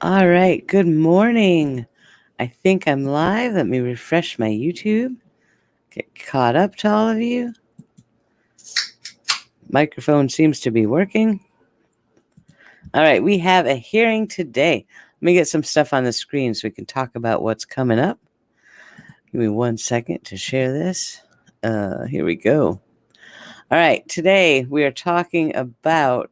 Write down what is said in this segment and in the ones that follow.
All right, good morning. I think I'm live. Let me refresh my YouTube. Get caught up to all of you. Microphone seems to be working. All right, we have a hearing today. Let me get some stuff on the screen so we can talk about what's coming up. Give me 1 second to share this. Here we go. All right, today we are talking about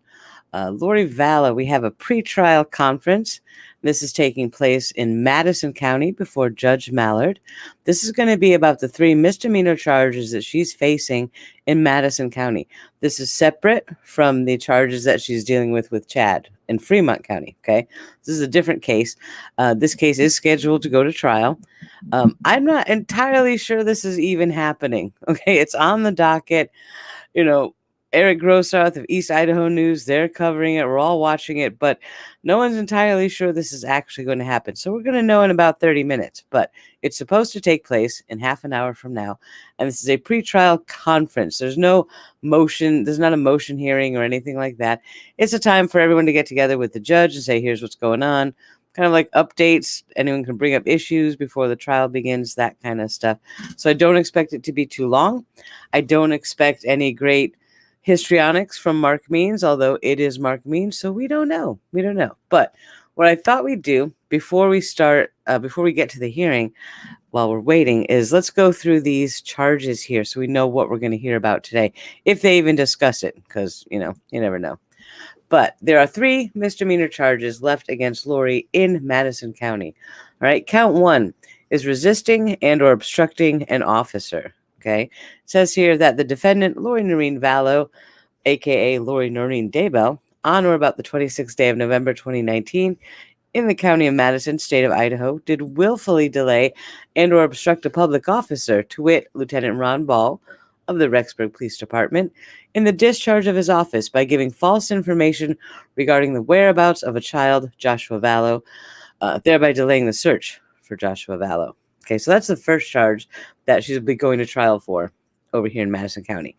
Lori Vallow. We have a pretrial conference. This is taking place in Madison County before Judge Mallard. This is going to be about the 3 misdemeanor charges that she's facing in Madison County. This is separate from the charges that she's dealing with Chad in Fremont County. Okay, this is a different case. This case is scheduled to go to trial. I'm not entirely sure this is even happening. Okay, it's on the docket. Eric Grossarth of East Idaho News, they're covering it. We're all watching it, but no one's entirely sure this is actually going to happen. So we're going to know in about 30 minutes, but it's supposed to take place in half an hour from now. And this is a pretrial conference. There's no motion. There's not a motion hearing or anything like that. It's a time for everyone to get together with the judge and say, here's what's going on. Kind of like updates. Anyone can bring up issues before the trial begins, that kind of stuff. So I don't expect it to be too long. I don't expect any great histrionics from Mark Means, although it is Mark Means, so we don't know. But what I thought we'd do before we get to the hearing, while we're waiting, is let's go through these charges here so we know what we're going to hear about today, if they even discuss it, because, you never know. But there are 3 misdemeanor charges left against Lori in Madison County. All right, count 1 is resisting and or obstructing an officer. Okay, it says here that the defendant, Lori Noreen Vallow, aka Lori Noreen Daybell, on or about the 26th day of November 2019, in the county of Madison, state of Idaho, did willfully delay and or obstruct a public officer, to wit, Lieutenant Ron Ball of the Rexburg Police Department, in the discharge of his office by giving false information regarding the whereabouts of a child, Joshua Vallow, thereby delaying the search for Joshua Vallow. Okay, so that's the first charge that she'll be going to trial for over here in Madison County.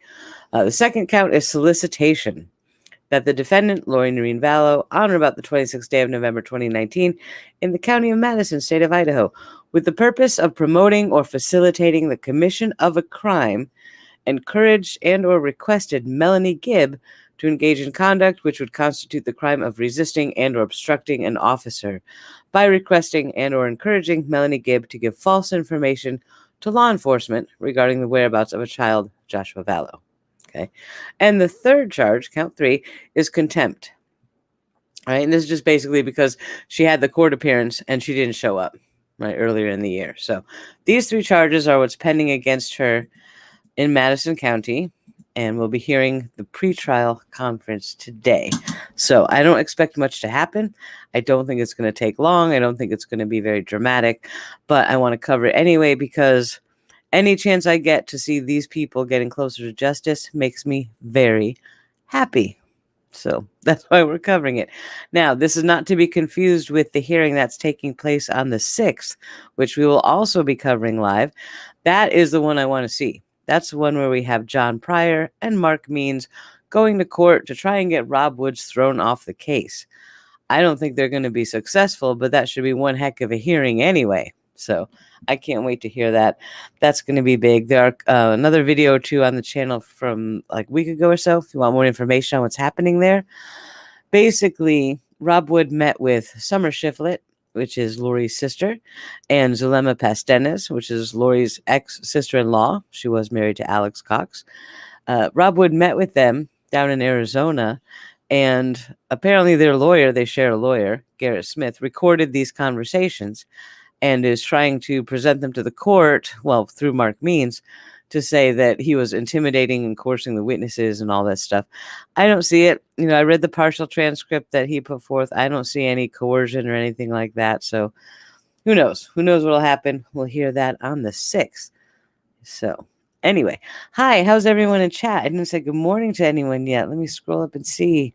The second count is solicitation. That the defendant, Lori Noreen Vallow, on or about the 26th day of November 2019, in the county of Madison, state of Idaho, with the purpose of promoting or facilitating the commission of a crime, encouraged and or requested Melanie Gibb to engage in conduct which would constitute the crime of resisting and or obstructing an officer by requesting and or encouraging Melanie Gibb to give false information to law enforcement regarding the whereabouts of a child, Joshua Vallow. Okay. And the third charge, count 3, is contempt. All right. And this is just basically because she had the court appearance and she didn't show up right earlier in the year. So these 3 charges are what's pending against her in Madison County, and we'll be hearing the pretrial conference today. So I don't expect much to happen. I don't think it's going to take long. I don't think it's going to be very dramatic, but I want to cover it anyway because any chance I get to see these people getting closer to justice makes me very happy. So that's why we're covering it. Now, this is not to be confused with the hearing that's taking place on the 6th, which we will also be covering live. That is the one I want to see. That's the one where we have John Pryor and Mark Means going to court to try and get Rob Woods thrown off the case. I don't think they're going to be successful, but that should be one heck of a hearing anyway. So I can't wait to hear that. That's going to be big. There are another video or 2 on the channel from like a week ago or so. If you want more information on what's happening there. Basically, Rob Wood met with Summer Shiflett, which is Lori's sister, and Zulema Pastenes, which is Lori's ex-sister-in-law. She was married to Alex Cox. Rob Wood met with them down in Arizona, and apparently their lawyer, they share a lawyer, Garrett Smith, recorded these conversations and is trying to present them to the court, well, through Mark Means, to say that he was intimidating and coercing the witnesses and all that stuff. I don't see it. I read the partial transcript that he put forth. I don't see any coercion or anything like that. So who knows? Who knows what'll happen? We'll hear that on the 6th. So anyway, hi, how's everyone in chat? I didn't say good morning to anyone yet. Let me scroll up and see.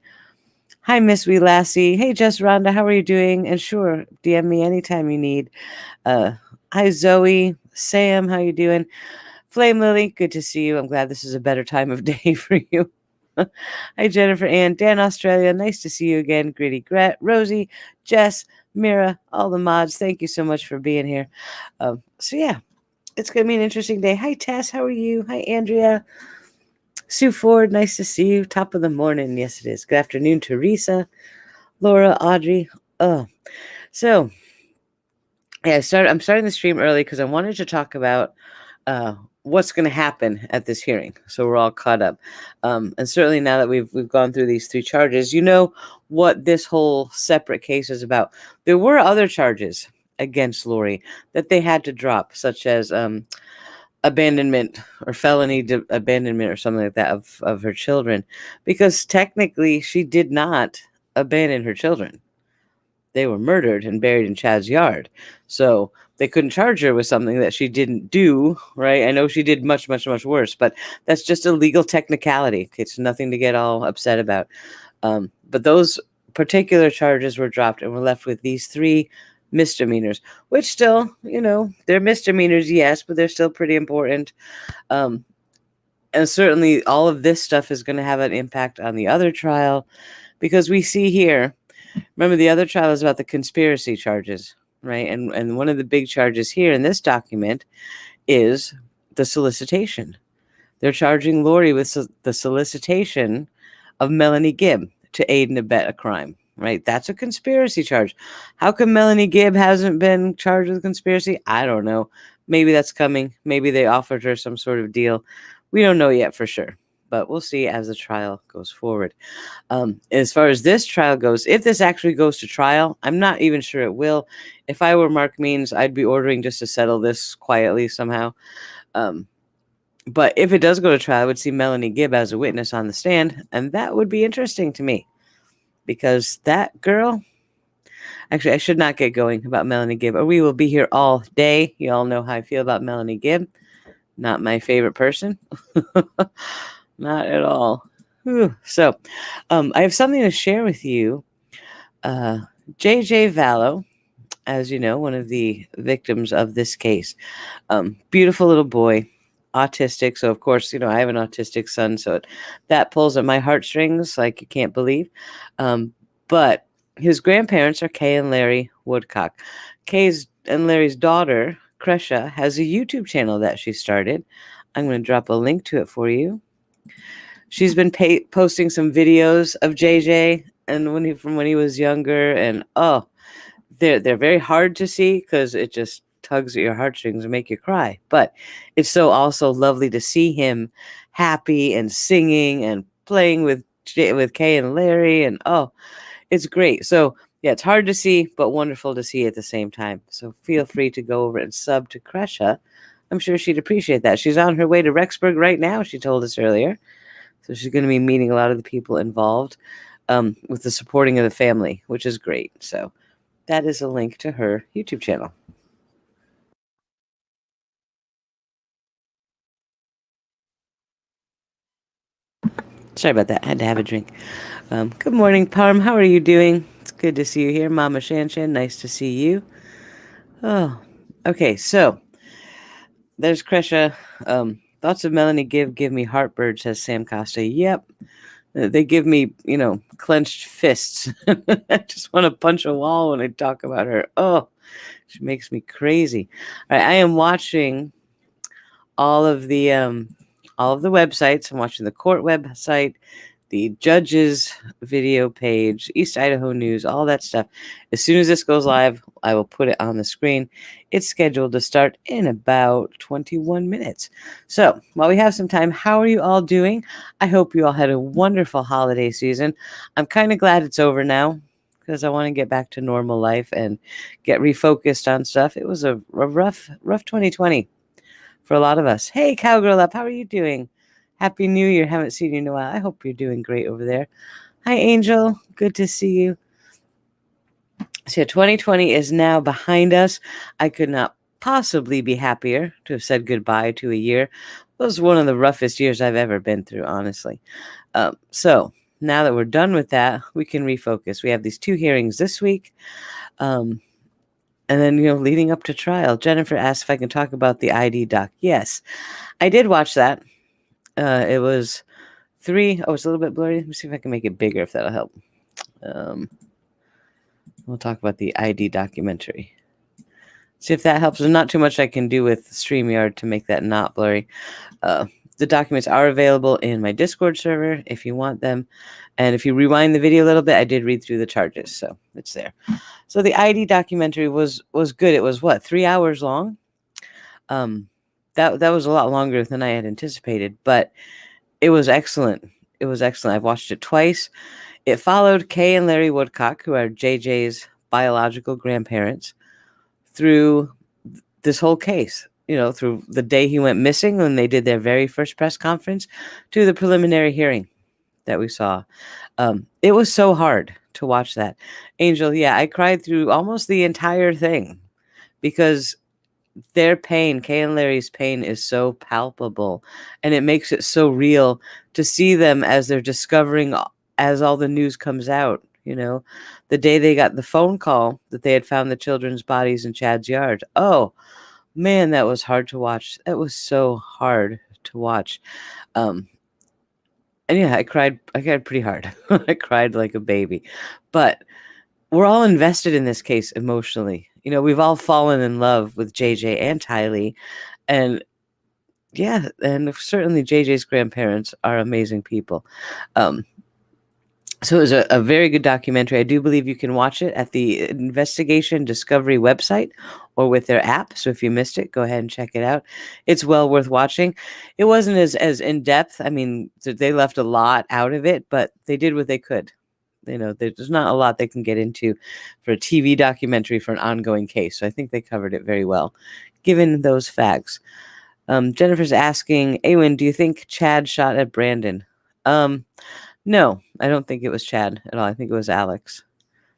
Hi, Miss Wee Lassie. Hey, Jess Rhonda, how are you doing? And sure, DM me anytime you need. Hi, Zoe. Sam, how you doing? Flame Lily, good to see you. I'm glad this is a better time of day for you. Hi, Jennifer Ann. Dan, Australia. Nice to see you again. Gritty Gret. Rosie, Jess, Mira, all the mods. Thank you so much for being here. So, yeah, it's going to be an interesting day. Hi, Tess. How are you? Hi, Andrea. Sue Ford. Nice to see you. Top of the morning. Yes, it is. Good afternoon, Teresa, Laura, Audrey. So, yeah, I'm starting the stream early because I wanted to talk about what's going to happen at this hearing, so we're all caught up. And certainly now that we've gone through these 3 charges, you know what this whole separate case is about. There were other charges against Lori that they had to drop, such as abandonment or felony abandonment or something like that of her children, because technically she did not abandon her children. They were murdered and buried in Chad's yard. So they couldn't charge her with something that she didn't do, right? I know she did much, much, much worse, but that's just a legal technicality. It's nothing to get all upset about. But those particular charges were dropped, and we're left with these 3 misdemeanors, which still, they're misdemeanors, yes, but they're still pretty important. And certainly all of this stuff is going to have an impact on the other trial, because we see here, remember, the other trial is about the conspiracy charges, right? And one of the big charges here in this document is the solicitation. They're charging Lori with the solicitation of Melanie Gibb to aid and abet a crime, right? That's a conspiracy charge. How come Melanie Gibb hasn't been charged with conspiracy? I don't know. Maybe that's coming. Maybe they offered her some sort of deal. We don't know yet for sure, but we'll see as the trial goes forward. As far as this trial goes, if this actually goes to trial, I'm not even sure it will. If I were Mark Means, I'd be ordering just to settle this quietly somehow. But if it does go to trial, I would see Melanie Gibb as a witness on the stand, and that would be interesting to me, because that girl, actually, I should not get going about Melanie Gibb, or we will be here all day. You all know how I feel about Melanie Gibb. Not my favorite person. Not at all. Whew. So, I have something to share with you. JJ Vallow, as you know, one of the victims of this case, beautiful little boy, autistic. So, of course, I have an autistic son, so that pulls at my heartstrings like you can't believe. But his grandparents are Kay and Larry Woodcock. Kay's and Larry's daughter, Kresha, has a YouTube channel that she started. I'm going to drop a link to it for you. She's been posting some videos of JJ and from when he was younger, and they're very hard to see because it just tugs at your heartstrings and make you cry. But it's so also lovely to see him happy and singing and playing with Kay and Larry, and it's great. So yeah, it's hard to see, but wonderful to see at the same time. So feel free to go over and sub to Kresha. I'm sure she'd appreciate that. She's on her way to Rexburg right now, she told us earlier. So she's going to be meeting a lot of the people involved with the supporting of the family, which is great. So that is a link to her YouTube channel. Sorry about that. I had to have a drink. Good morning, Parm. How are you doing? It's good to see you here. Mama Shanshan, nice to see you. Oh, okay. So there's Kresha. Thoughts of Melanie give me heartburn, says Sam Costa. Yep. They give me, clenched fists. I just want to punch a wall when I talk about her. Oh, she makes me crazy. All right, I am watching all of the websites. I'm watching the court website, the judge's video page, East Idaho News, all that stuff. As soon as this goes live, I will put it on the screen. It's scheduled to start in about 21 minutes. So while we have some time, how are you all doing? I hope you all had a wonderful holiday season. I'm kind of glad it's over now, because I want to get back to normal life and get refocused on stuff. It was a rough 2020 for a lot of us. Hey, Cowgirl Up, how are you doing? Happy New Year. Haven't seen you in a while. I hope you're doing great over there. Hi, Angel. Good to see you. So 2020 is now behind us. I could not possibly be happier to have said goodbye to a year. It was one of the roughest years I've ever been through, honestly. So now that we're done with that, we can refocus. We have these 2 hearings this week. And then, leading up to trial. Jennifer asked if I can talk about the ID doc. Yes, I did watch that. It was 3. Oh, it's a little bit blurry. Let me see if I can make it bigger, if that'll help. We'll talk about the ID documentary. See if that helps. There's not too much I can do with StreamYard to make that not blurry. The documents are available in my Discord server if you want them. And if you rewind the video a little bit, I did read through the charges, so it's there. So the ID documentary was good. It was, what, 3 hours long? That was a lot longer than I had anticipated, but it was excellent. It was excellent. I've watched it twice. It followed Kay and Larry Woodcock, who are JJ's biological grandparents, through this whole case, through the day he went missing when they did their very first press conference to the preliminary hearing that we saw. It was so hard to watch that. Angel, yeah, I cried through almost the entire thing because their pain, Kay and Larry's pain, is so palpable, and it makes it so real to see them as they're discovering as all the news comes out. The day they got the phone call that they had found the children's bodies in Chad's yard. Oh, man, that was hard to watch. That was so hard to watch. And yeah, I cried pretty hard. I cried like a baby. But we're all invested in this case emotionally. We've all fallen in love with JJ and Tylee. And yeah, and certainly JJ's grandparents are amazing people. So it was a very good documentary. I do believe you can watch it at the Investigation Discovery website or with their app. So if you missed it, go ahead and check it out. It's well worth watching. It wasn't as in-depth. I mean, they left a lot out of it, but they did what they could. There's not a lot they can get into for a TV documentary for an ongoing case. So I think they covered it very well, given those facts. Jennifer's asking, Awen, do you think Chad shot at Brandon? No, I don't think it was Chad at all. I think it was Alex.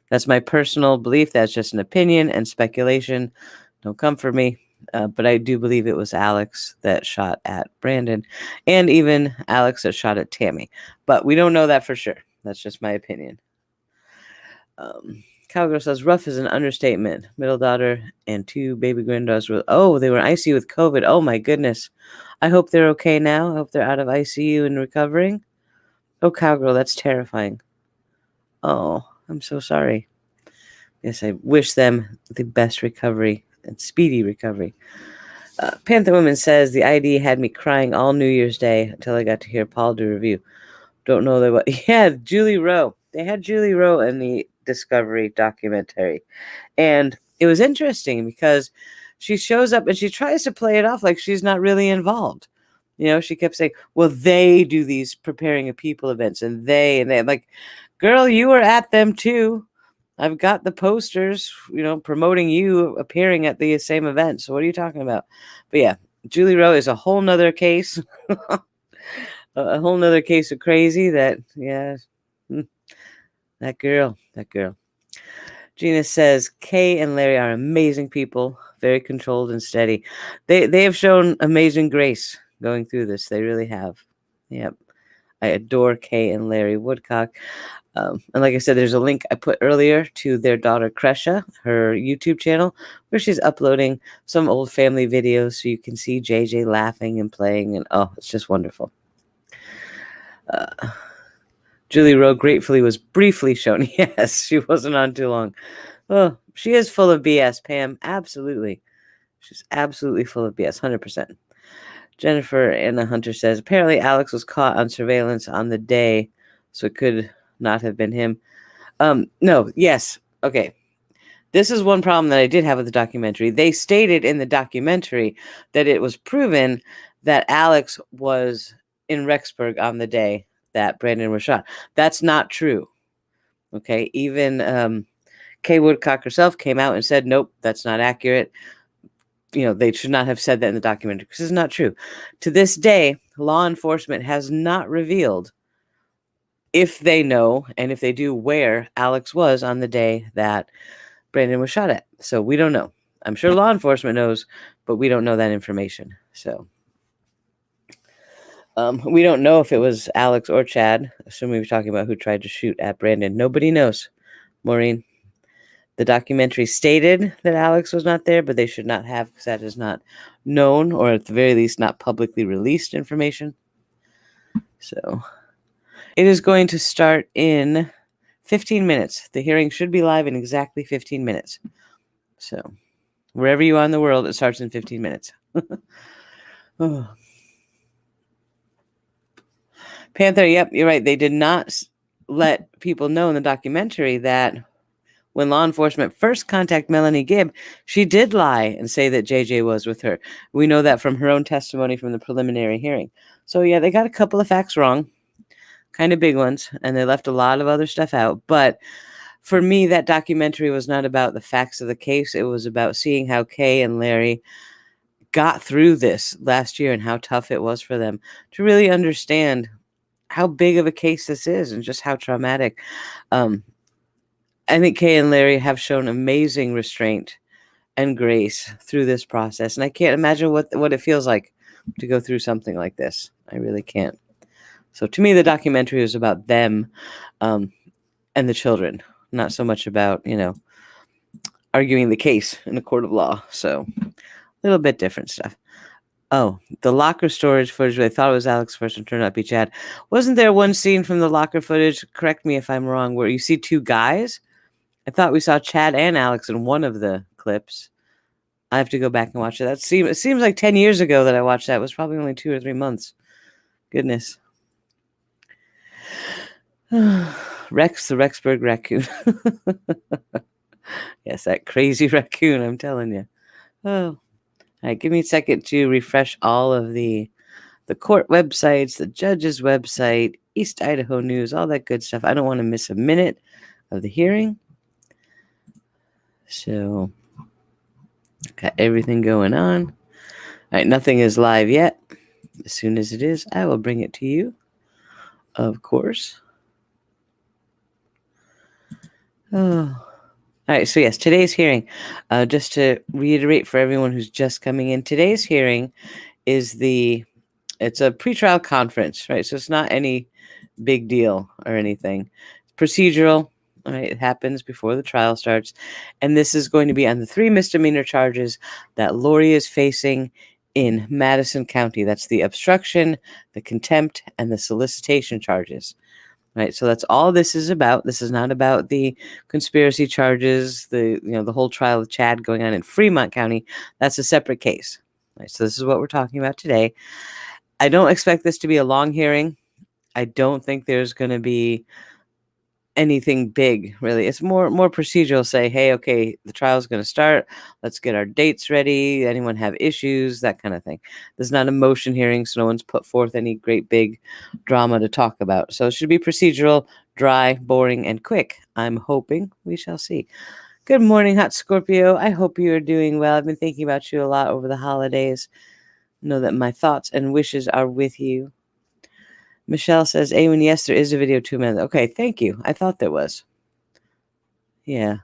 That's my personal belief. That's just an opinion and speculation. Don't come for me. But I do believe it was Alex that shot at Brandon, and even Alex that shot at Tammy. But we don't know that for sure. That's just my opinion. Cowgirl says, rough is an understatement. Middle daughter and 2 baby granddaughters they were in ICU with COVID. Oh my goodness. I hope they're okay now. I hope they're out of ICU and recovering. Oh, Cowgirl, that's terrifying. Oh, I'm so sorry. Yes, I wish them the best recovery and speedy recovery. Panther Woman says, the ID had me crying all New Year's Day until I got to hear Paul do review. Don't know that. Yeah, Julie Rowe. They had Julie Rowe in the Discovery documentary. And it was interesting because she shows up and she tries to play it off like she's not really involved. She kept saying, well, they do these preparing a people events and they. I'm like, girl, you were at them too. I've got the posters, promoting you appearing at the same event. So what are you talking about? But yeah, Julie Rowe is a whole nother case. A whole nother case of crazy that girl. Gina says, Kay and Larry are amazing people, very controlled and steady. They have shown amazing grace going through this. They really have. Yep. I adore Kay and Larry Woodcock. And like I said, there's a link I put earlier to their daughter Kresha, her YouTube channel, where she's uploading some old family videos so you can see JJ laughing and playing. And it's just wonderful. Julie Rowe gratefully was briefly shown. Yes, she wasn't on too long. Oh, she is full of BS, Pam. Absolutely. She's absolutely full of BS, 100%. Jennifer Anna Hunter says, apparently Alex was caught on surveillance on the day, so it could not have been him. No, yes. Okay. This is one problem that I did have with the documentary. They stated in the documentary that it was proven that Alex was in Rexburg on the day that Brandon was shot. That's not true. Okay. Even Kay Woodcock herself came out and said, nope, that's not accurate. They should not have said that in the documentary because it's not true. To this day, law enforcement has not revealed if they know, and if they do, where Alex was on the day that Brandon was shot at. So we don't know. I'm sure law enforcement knows, but we don't know that information. So we don't know if it was Alex or Chad, assuming we're talking about who tried to shoot at Brandon. Nobody knows, Maureen. The documentary stated that Alex was not there, but they should not have, because that is not known, or at the very least not publicly released information. So It is going to start in 15 minutes. The hearing should be live in exactly 15 minutes. So, wherever you are in the world, it starts in 15 minutes. Oh. Panther, yep, you're right. They did not let people know in the documentary that when law enforcement first contacted Melanie Gibb, she did lie and say that JJ was with her. We know that from her own testimony from the preliminary hearing. So, yeah, they got a couple of facts wrong, kind of big ones, and they left a lot of other stuff out. But for me, that documentary was not about the facts of the case. It was about seeing how Kay and Larry got through this last year and how tough it was for them to really understand how big of a case this is and just how traumatic. I think Kay and Larry have shown amazing restraint and grace through this process. And I can't imagine what it feels like to go through something like this. I really can't. So to me, the documentary was about them and the children, not so much about, arguing the case in a court of law. So a little bit different stuff. Oh, the locker storage footage. I thought it was Alex first and turned out to be Chad. Wasn't there one scene from the locker footage, correct me if I'm wrong, where you see two guys? I thought we saw Chad and Alex in one of the clips. I have to go back and watch it. It seems like 10 years ago that I watched that. It was probably only 2 or 3 months. Goodness. Rex, the Rexburg raccoon. Yes, that crazy raccoon, I'm telling you. Oh. All right, give me a second to refresh all of the court websites, the judge's website, East Idaho News, all that good stuff. I don't want to miss a minute of the hearing. So, got everything going on. All right, nothing is live yet. As soon as it is, I will bring it to you, of course. Oh. All right, so yes, today's hearing, just to reiterate for everyone who's just coming in, today's hearing is it's a pretrial conference, right? So it's not any big deal or anything. It's procedural, all right? It happens before the trial starts. And this is going to be on the 3 misdemeanor charges that Lori is facing in Madison County. That's the obstruction, the contempt, and the solicitation charges. Right, so that's all this is about. This is not about the conspiracy charges, the whole trial of Chad going on in Fremont County. That's a separate case. Right, so this is what we're talking about today. I don't expect this to be a long hearing. I don't think there's going to be anything big, really. It's more procedural. Say, hey, okay, the trial's going to start. Let's get our dates ready. Anyone have issues? That kind of thing. This is not a motion hearing, so no one's put forth any great big drama to talk about. So it should be procedural, dry, boring, and quick. I'm hoping. We shall see. Good morning, Hot Scorpio. I hope you are doing well. I've been thinking about you a lot over the holidays. Know that my thoughts and wishes are with you. Michelle says, Awen, yes, there is a video 2 minutes. Okay, thank you. I thought there was. Yeah.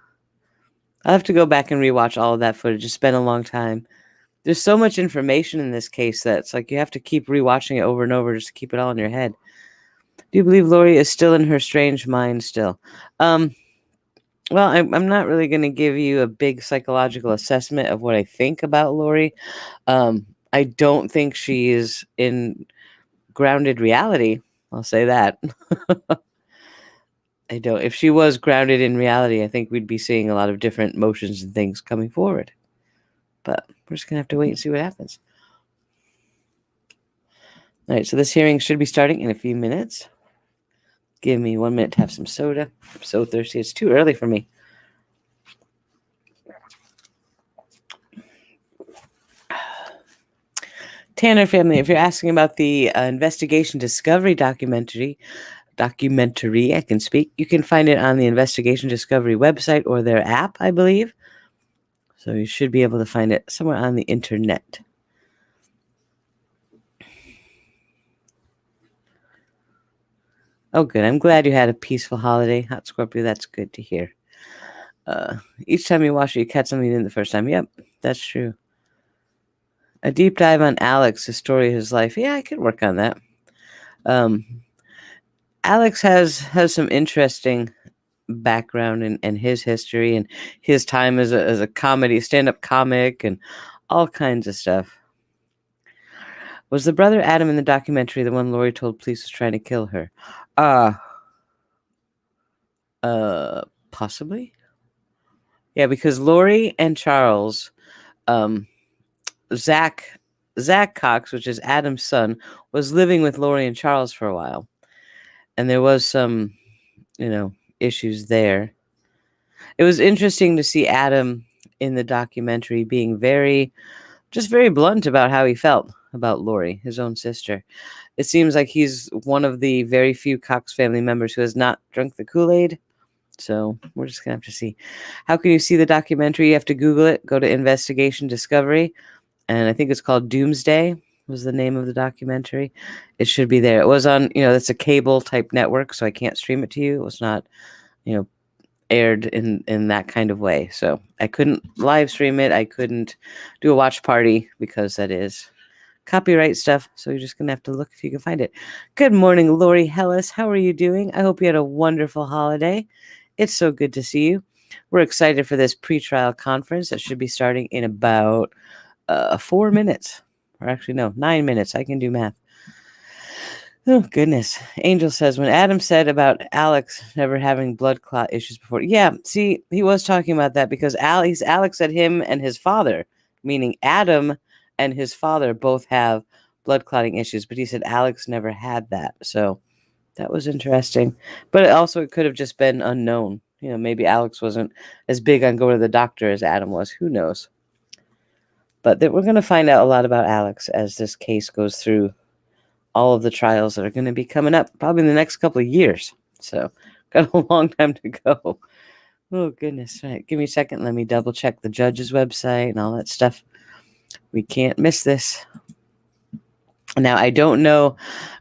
I'll have to go back and rewatch all of that footage. It's been a long time. There's so much information in this case that it's like you have to keep rewatching it over and over just to keep it all in your head. Do you believe Lori is still in her strange mind still? Well, I'm not really going to give you a big psychological assessment of what I think about Lori. I don't think she is in grounded reality. I'll say that. I don't. If she was grounded in reality, I think we'd be seeing a lot of different motions and things coming forward. But we're just going to have to wait and see what happens. All right, so this hearing should be starting in a few minutes. Give me 1 minute to have some soda. I'm so thirsty. It's too early for me. Tanner family, if you're asking about the investigation discovery documentary, I can speak. You can find it on the Investigation Discovery website or their app, I believe. So you should be able to find it somewhere on the internet. Oh, good. I'm glad you had a peaceful holiday, Hot Scorpio. That's good to hear. Each time you watch it, you catch something you didn't the first time. Yep, that's true. A deep dive on Alex, the story of his life. Yeah, I could work on that. Alex has some interesting background in his history and his time as a comedy, stand-up comic, and all kinds of stuff. Was the brother Adam in the documentary the one Lori told police was trying to kill her? Possibly. Yeah, because Lori and Charles, um, Zach Cox, which is Adam's son, was living with Lori and Charles for a while, and there was some, issues there. It was interesting to see Adam in the documentary being very blunt about how he felt about Lori, his own sister. It seems like he's one of the very few Cox family members who has not drunk the Kool-Aid. So we're just going to have to see. How can you see the documentary? You have to Google it. Go to Investigation Discovery. And I think it's called Doomsday was the name of the documentary. It should be there. It was on, that's a cable type network, so I can't stream it to you. It was not, aired in that kind of way. So I couldn't live stream it. I couldn't do a watch party because that is copyright stuff. So you're just going to have to look if you can find it. Good morning, Lori Hellis. How are you doing? I hope you had a wonderful holiday. It's so good to see you. We're excited for this pretrial conference that should be starting in about 4 minutes. Or actually, no, 9 minutes. I can do math. Oh, goodness. Angel says, when Adam said about Alex never having blood clot issues before. Yeah, see, he was talking about that because Alex said him and his father, meaning Adam and his father both have blood clotting issues, but he said Alex never had that. So that was interesting. But it could have just been unknown. Maybe Alex wasn't as big on going to the doctor as Adam was. Who knows? But we're going to find out a lot about Alex as this case goes through all of the trials that are going to be coming up probably in the next couple of years. So got a long time to go. Oh, goodness. All right. Give me a second. Let me double check the judge's website and all that stuff. We can't miss this. Now, I don't know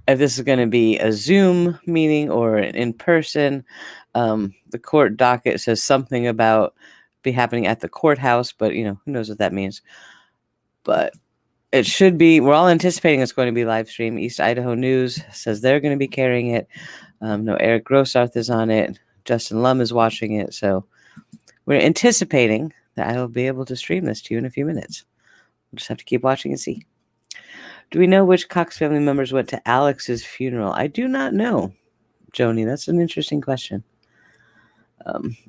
if this is going to be a Zoom meeting or an in-person. The court docket says something about be happening at the courthouse, but, who knows what that means. But it should be, we're all anticipating it's going to be live stream. East Idaho News says they're going to be carrying it. No, Eric Grossarth is on it. Justin Lum is watching it. So we're anticipating that I will be able to stream this to you in a few minutes. We'll just have to keep watching and see. Do we know which Cox family members went to Alex's funeral? I do not know, Joni. That's an interesting question.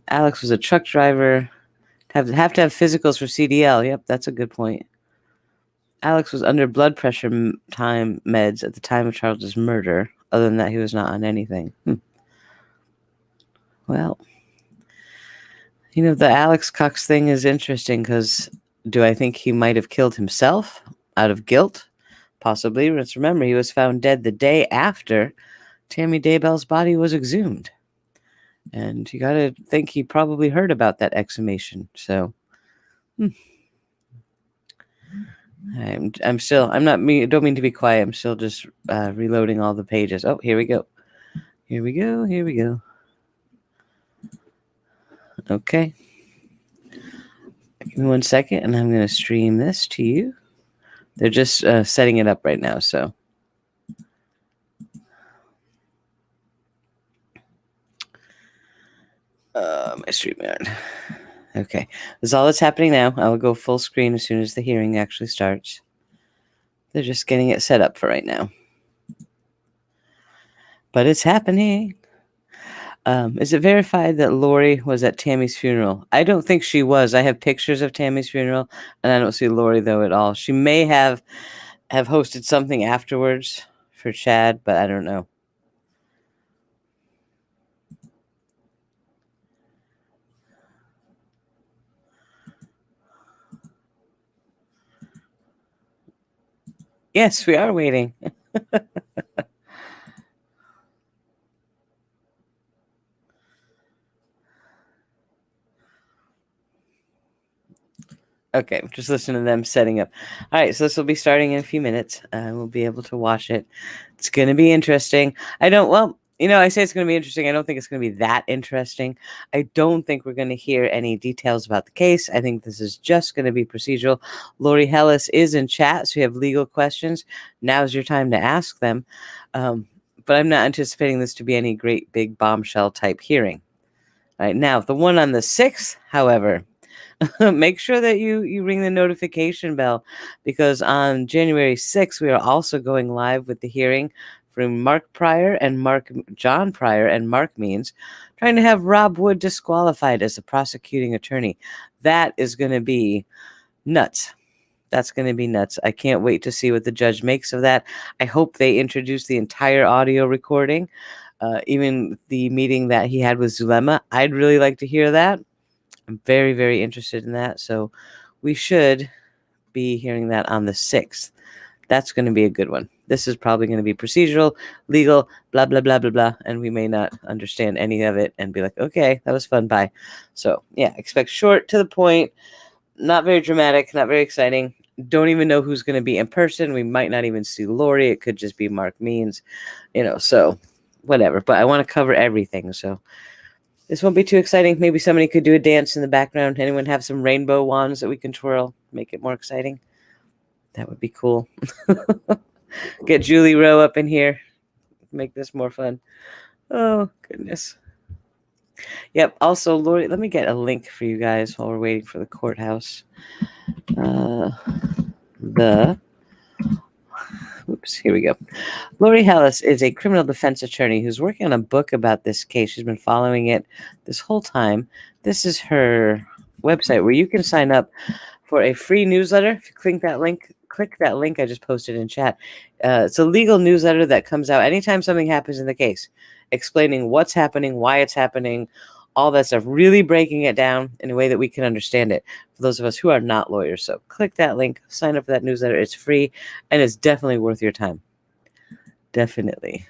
Alex was a truck driver. Have to have physicals for CDL. Yep, that's a good point. Alex was under blood pressure meds at the time of Charles's murder. Other than that, he was not on anything. Well, the Alex Cox thing is interesting because do I think he might have killed himself out of guilt? Possibly. Let's remember, he was found dead the day after Tammy Daybell's body was exhumed. And you got to think he probably heard about that exhumation. So, I'm not me. Don't mean to be quiet. I'm still just reloading all the pages. Oh, here we go. Here we go. Okay. Give me 1 second, and I'm going to stream this to you. They're just setting it up right now, so. My StreamYard. Okay. This is all that's happening now. I will go full screen as soon as the hearing actually starts. They're just getting it set up for right now. But it's happening. Is it verified that Lori was at Tammy's funeral? I don't think she was. I have pictures of Tammy's funeral, and I don't see Lori, though, at all. She may have hosted something afterwards for Chad, but I don't know. Yes, we are waiting. Okay, just listen to them setting up. All right, so this will be starting in a few minutes. We'll be able to watch it. It's going to be interesting. I say it's going to be interesting. I don't think it's going to be that interesting. I don't think we're going to hear any details about the case. I think this is just going to be procedural. Lori Hellis is in chat, so you have legal questions. Now's your time to ask them. But I'm not anticipating this to be any great big bombshell type hearing. All right, now, the one on the 6th, however, make sure that you ring the notification bell because on January 6th, we are also going live with the hearing from John Pryor and Mark Means, trying to have Rob Wood disqualified as the prosecuting attorney. That is going to be nuts. That's going to be nuts. I can't wait to see what the judge makes of that. I hope they introduce the entire audio recording, even the meeting that he had with Zulema. I'd really like to hear that. I'm very, very interested in that. So we should be hearing that on the 6th. That's going to be a good one. This is probably going to be procedural, legal, blah, blah, blah, blah, blah. And we may not understand any of it and be like, okay, that was fun. Bye. So yeah, expect short, to the point, not very dramatic, not very exciting. Don't even know who's going to be in person. We might not even see Lori. It could just be Mark Means, so whatever. But I want to cover everything. So this won't be too exciting. Maybe somebody could do a dance in the background. Anyone have some rainbow wands that we can twirl, make it more exciting? That would be cool. Get Julie Rowe up in here. Make this more fun. Oh, goodness. Yep. Also, Lori, let me get a link for you guys while we're waiting for the courthouse. Here we go. Lori Hellis is a criminal defense attorney who's working on a book about this case. She's been following it this whole time. This is her website where you can sign up for a free newsletter. If you click that link I just posted in chat. It's a legal newsletter that comes out anytime something happens in the case, explaining what's happening, why it's happening, all that stuff, really breaking it down in a way that we can understand it for those of us who are not lawyers. So click that link, sign up for that newsletter. It's free, and it's definitely worth your time. Definitely.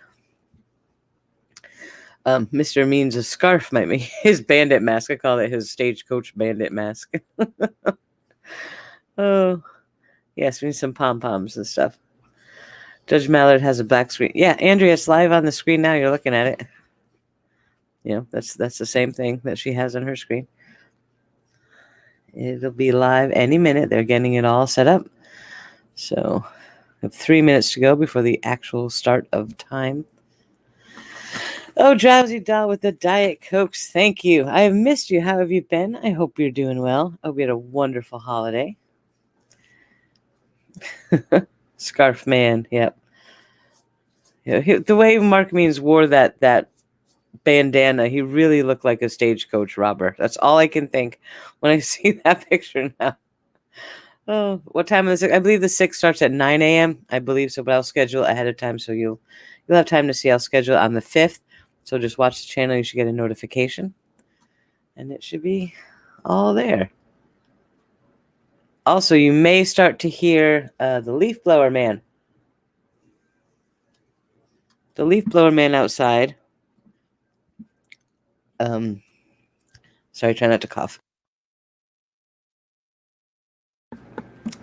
Mr. Means' scarf might be his bandit mask. I call it his stagecoach bandit mask. Oh, yes, we need some pom-poms and stuff. Judge Mallard has a black screen. Yeah, Andrea, it's live on the screen now. You're looking at it. That's the same thing that she has on her screen. It'll be live any minute. They're getting it all set up. So we have 3 minutes to go before the actual start of time. Oh, Drowsy Doll with the Diet Cokes. Thank you. I have missed you. How have you been? I hope you're doing well. I hope you had a wonderful holiday. Scarf man. Yep. The way Mark Means wore that bandana, he really looked like a stagecoach robber. That's all I can think when I see that picture now. Oh, what time is it? I believe the 6th starts at 9 a.m. I believe so, but I'll schedule ahead of time so you'll have time to see. I'll schedule it on the 5th. So just watch the channel. You should get a notification. And it should be all there. Also, you may start to hear the leaf blower man. The leaf blower man outside. Sorry, try not to cough.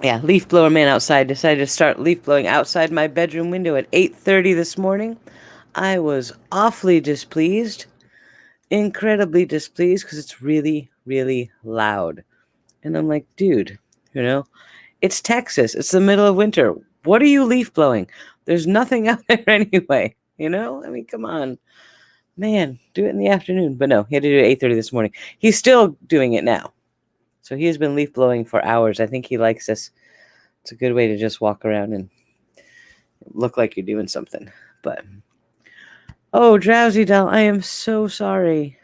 Yeah, leaf blower man outside decided to start leaf blowing outside my bedroom window at 8:30 this morning. I was awfully displeased, incredibly displeased, because it's really, really loud. And I'm like, dude, it's Texas. It's the middle of winter. What are you leaf blowing? There's nothing out there anyway. I mean, come on. Man, do it in the afternoon. But no, he had to do it at 8:30 this morning. He's still doing it now. So he has been leaf blowing for hours. I think he likes this. It's a good way to just walk around and look like you're doing something. But, oh, Drowsy Doll, I am so sorry.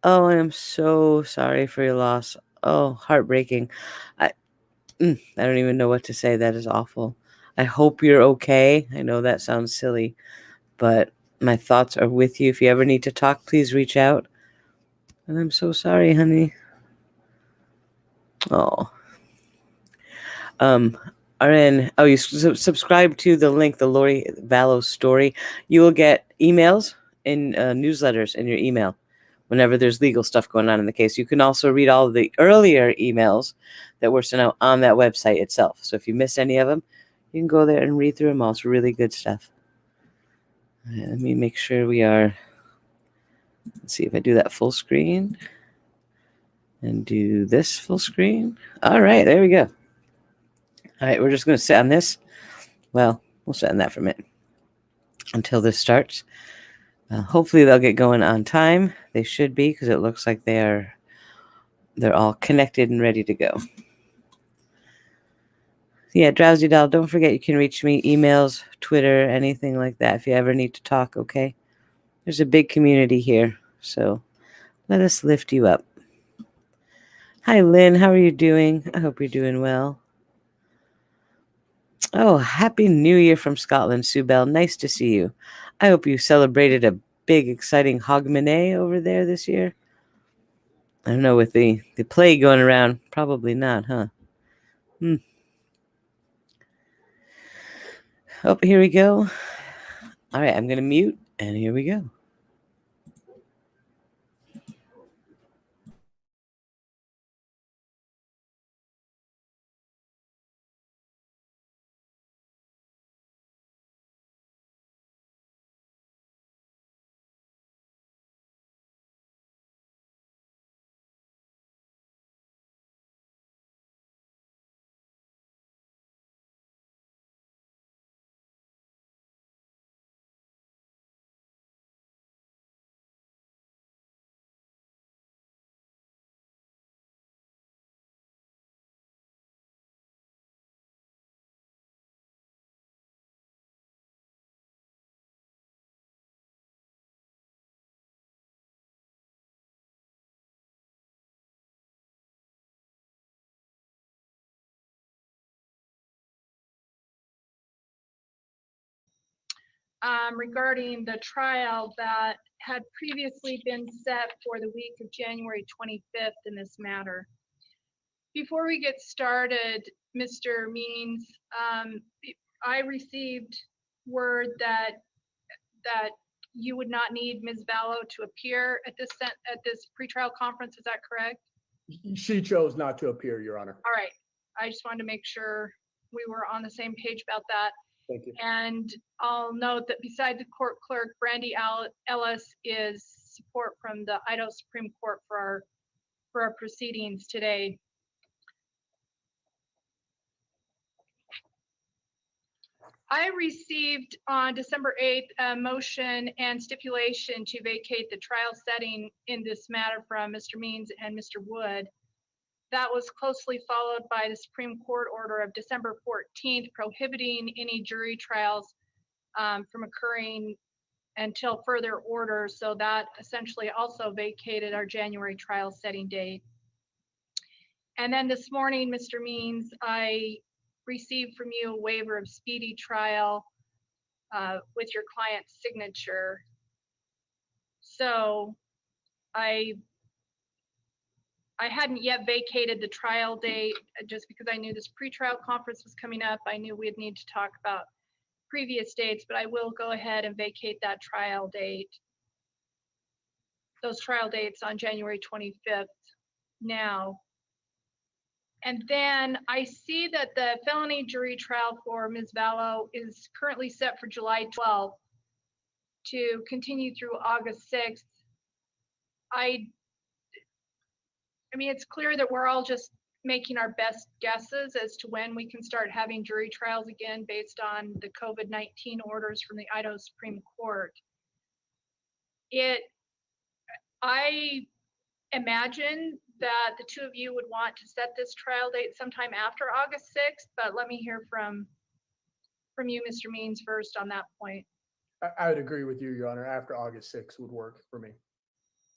Oh, I am so sorry for your loss. Oh, heartbreaking. I don't even know what to say. That is awful. I hope you're okay. I know that sounds silly, but my thoughts are with you. If you ever need to talk, please reach out. And I'm so sorry, honey. Oh. You subscribe to the link, the Lori Vallow story. You will get emails and newsletters in your email whenever there's legal stuff going on in the case. You can also read all of the earlier emails that were sent out on that website itself. So if you miss any of them, you can go there and read through them all. It's really good stuff. Right, let me make sure we are. Let's see if I do that full screen and do this full screen. All right, there we go. All right, we're just going to sit on this. Well, we'll sit on that for a minute until this starts. Hopefully they'll get going on time. They should be, because it looks like they're all connected and ready to go. Yeah, Drowsy Doll, don't forget you can reach me, emails, Twitter, anything like that if you ever need to talk, okay? There's a big community here, so let us lift you up. Hi, Lynn. How are you doing? I hope you're doing well. Oh, Happy New Year from Scotland, Sue Bell. Nice to see you. I hope you celebrated a big, exciting Hogmanay over there this year. I don't know, with the plague going around, probably not, huh? Oh, here we go. All right, I'm going to mute, and here we go. Regarding the trial that had previously been set for the week of January 25th in this matter. Before we get started, Mr. Means, I received word that you would not need Ms. Vallow to appear at this pretrial conference. Is that correct? She chose not to appear, Your Honor. All right. I just wanted to make sure we were on the same page about that. Thank you. And I'll note that beside the court clerk, Brandy Ellis is support from the Idaho Supreme Court for our proceedings today. I received on December 8th a motion and stipulation to vacate the trial setting in this matter from Mr. Means and Mr. Wood. That was closely followed by the Supreme Court order of December 14th prohibiting any jury trials from occurring until further order. So that essentially also vacated our January trial setting date. And then this morning, Mr. Means, I received from you a waiver of speedy trial with your client's signature. So I hadn't yet vacated the trial date just because I knew this pretrial conference was coming up. I knew we'd need to talk about previous dates, but I will go ahead and vacate that trial date. Those trial dates on January 25th now. And then I see that the felony jury trial for Ms. Vallow is currently set for July 12th to continue through August 6th. I mean, it's clear that we're all just making our best guesses as to when we can start having jury trials again based on the COVID-19 orders from the Idaho Supreme Court. I imagine that the two of you would want to set this trial date sometime after August 6th, but let me hear from you, Mr. Means, first on that point. I would agree with you, Your Honor. After August 6th would work for me.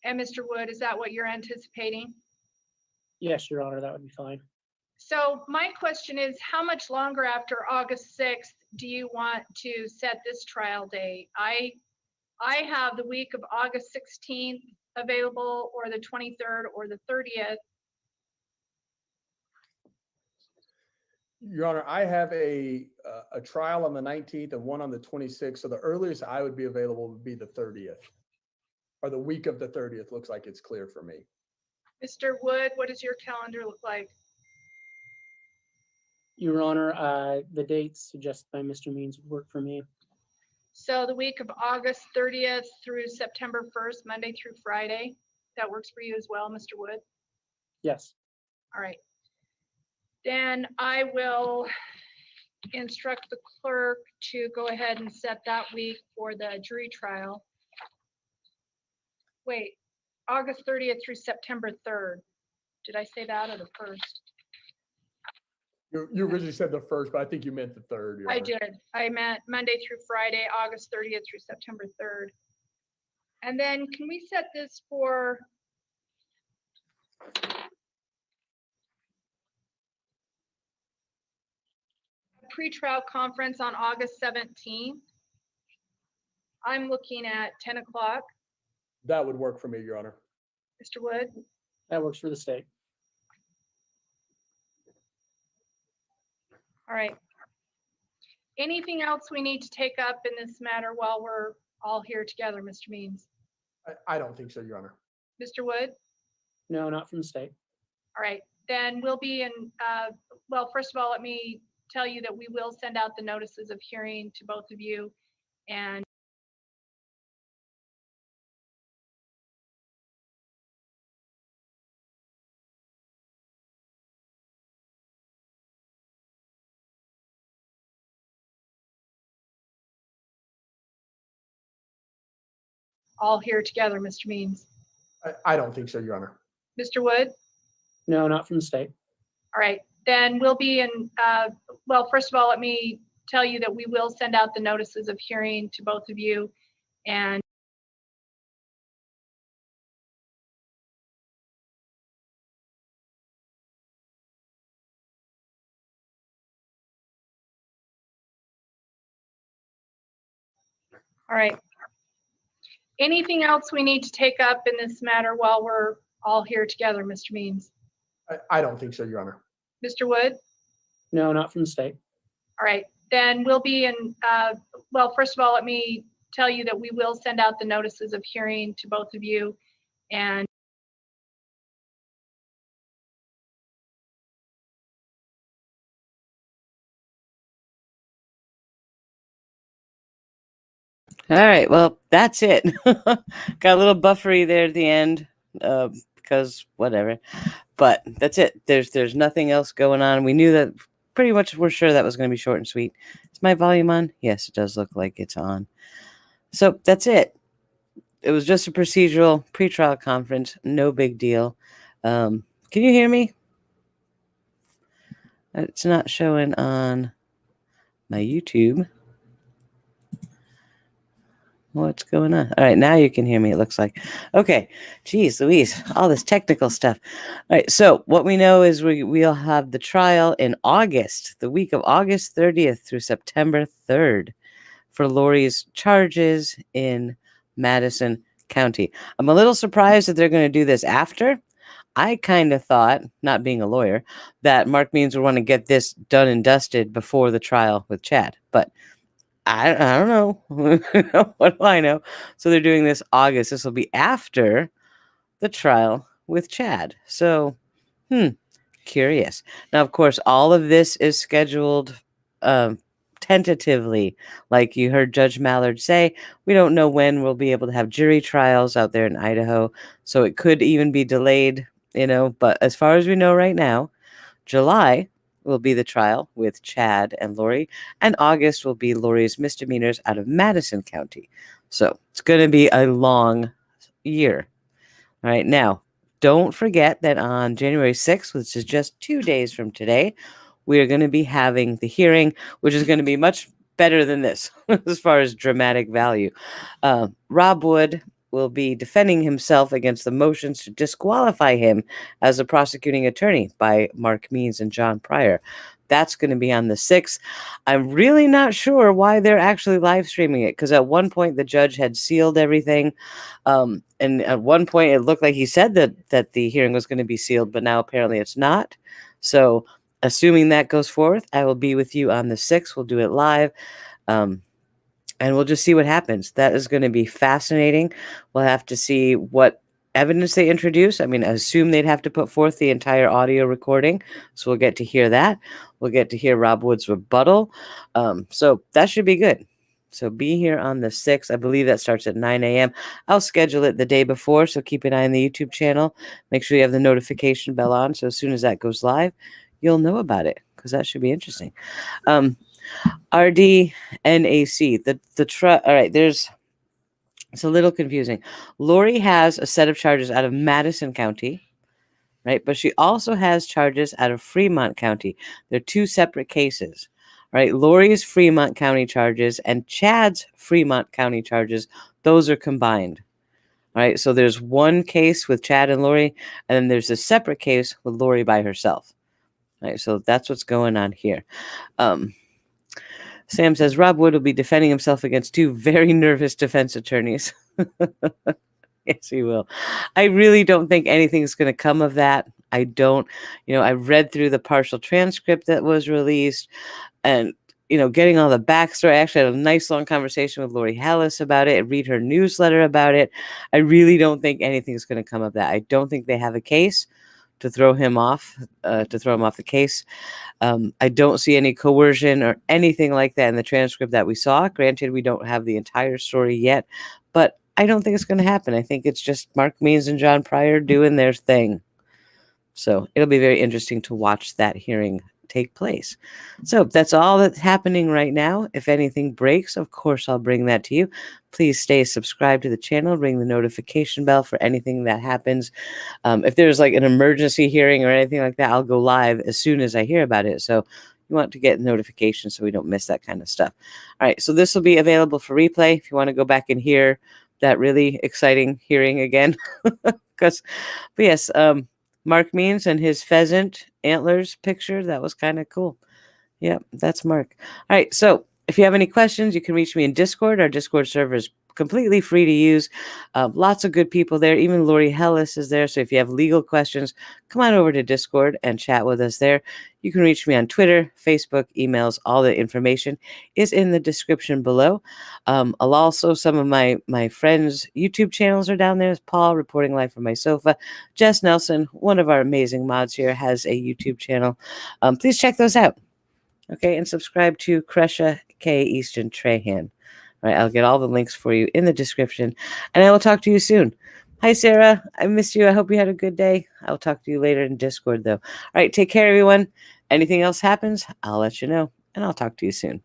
And Mr. Wood, is that what you're anticipating? Yes, Your Honor, that would be fine. So my question is, how much longer after August 6th do you want to set this trial date? I have the week of August 16th available, or the 23rd or the 30th. Your Honor, I have a trial on the 19th and one on the 26th. So the earliest I would be available would be the 30th, or the week of the 30th. Looks like it's clear for me. Mr. Wood, what does your calendar look like? Your Honor, the dates suggested by Mr. Means would work for me. So the week of August 30th through September 1st, Monday through Friday, that works for you as well, Mr. Wood? Yes. All right. Then I will instruct the clerk to go ahead and set that week for the jury trial. Wait, August 30th through September 3rd. Did I say that or the 1st? You originally said the first, but I think you meant the third. Your I Honor. did. I meant Monday through Friday, August 30th through September 3rd. And then can we set this for a pretrial conference on August 17th? I'm looking at 10 o'clock. That would work for me, Your Honor. Mr. Wood? That works for the state. All right. Anything else we need to take up in this matter while we're all here together, Mr. Means? I don't think so, Your Honor. Mr. Wood? No, not from the state. All right, then we'll be in, well, first of all, let me tell you that we will send out the notices of hearing to both of you. And all here together, Mr. Means. I don't think so, Your Honor. Mr. Wood? No, not from the state. All right, then we'll be in, well, first of all, let me tell you that we will send out the notices of hearing to both of you. And all right. Anything else we need to take up in this matter while we're all here together, Mr. Means? I don't think so, Your Honor. Mr. Wood? No, not from the state. All right, then we'll be in, well, first of all, let me tell you that we will send out the notices of hearing to both of you. And All right, well, that's it. Got a little buffery there at the end, because whatever. But that's it. There's nothing else going on. We knew that pretty much. We're sure that was going to be short and sweet. Is my volume on? Yes, it does look like it's on. So that's it. It was just a procedural pretrial conference. No big deal. Can you hear me? It's not showing on my YouTube. What's going on? All right, now you can hear me, it looks like. Okay, geez, Louise, all this technical stuff. All right, so what we know is we'll have the trial in August, the week of August 30th through September 3rd for Lori's charges in Madison County. I'm a little surprised that they're going to do this after. I kind of thought, not being a lawyer, that Mark Means would want to get this done and dusted before the trial with Chad, but I don't know. What do I know? So they're doing this August. This will be after the trial with Chad. So, curious. Now, of course, all of this is scheduled tentatively. Like you heard Judge Mallard say, we don't know when we'll be able to have jury trials out there in Idaho. So it could even be delayed, but as far as we know right now, July will be the trial with Chad and Lori, and August will be Lori's misdemeanors out of Madison County. So it's going to be a long year. All right, now, don't forget that on January 6th, which is just 2 days from today, we are going to be having the hearing, which is going to be much better than this as far as dramatic value. Rob Wood will be defending himself against the motions to disqualify him as a prosecuting attorney by Mark Means and John Pryor. That's going to be on the 6th. I'm really not sure why they're actually live streaming it, because at one point the judge had sealed everything. And at one point it looked like he said that the hearing was going to be sealed, but now apparently it's not. So assuming that goes forth, I will be with you on the 6th. We'll do it live. And we'll just see what happens. That is going to be fascinating. We'll have to see what evidence they introduce. I mean, I assume they'd have to put forth the entire audio recording. So we'll get to hear that. We'll get to hear Rob Wood's rebuttal. So that should be good. So be here on the 6th. I believe that starts at 9 a.m. I'll schedule it the day before. So keep an eye on the YouTube channel. Make sure you have the notification bell on. So as soon as that goes live, you'll know about it, because that should be interesting. RDNAC, all right, it's a little confusing. Lori has a set of charges out of Madison County. right? But she also has charges out of Fremont County. They're two separate cases, right? Lori's Fremont County charges and Chad's Fremont County charges, those are combined. All right, so there's one case with Chad and Lori, and then there's a separate case with Lori by herself. All right, so that's what's going on here. Sam says Rob Wood will be defending himself against two very nervous defense attorneys. Yes, he will. I really don't think anything's going to come of that. I don't, I read through the partial transcript that was released, and getting all the backstory. I actually had a nice long conversation with Lori Hallis about it and read her newsletter about it. I really don't think anything's going to come of that. I don't think they have a case to throw him off, the case. I don't see any coercion or anything like that in the transcript that we saw. Granted, we don't have the entire story yet, but I don't think it's going to happen. I think it's just Mark Means and John Pryor doing their thing. So it'll be very interesting to watch that hearing take place. So that's all that's happening right now. If anything breaks, of course, I'll bring that to you. Please stay subscribed to the channel, ring the notification bell for anything that happens. If there's like an emergency hearing or anything like that, I'll go live as soon as I hear about it. So you want to get notifications so we don't miss that kind of stuff. All right, so this will be available for replay if you want to go back and hear that really exciting hearing again. But yes, Mark Means and his pheasant antlers picture, that was kind of cool. Yeah, that's Mark. All right, so if you have any questions, you can reach me in Discord. Our Discord server is completely free to use. Lots of good people there. Even Lori Hellis is there. So if you have legal questions, come on over to Discord and chat with us there. You can reach me on Twitter, Facebook, emails. All the information is in the description below. I'll also, some of my friends' YouTube channels are down there. Paul, reporting live from my sofa. Jess Nelson, one of our amazing mods here, has a YouTube channel. Please check those out. Okay, and subscribe to Kresha K. Easton Trahan. All right, I'll get all the links for you in the description, and I will talk to you soon. Hi, Sarah. I missed you. I hope you had a good day. I'll talk to you later in Discord, though. All right, take care, everyone. Anything else happens, I'll let you know, and I'll talk to you soon.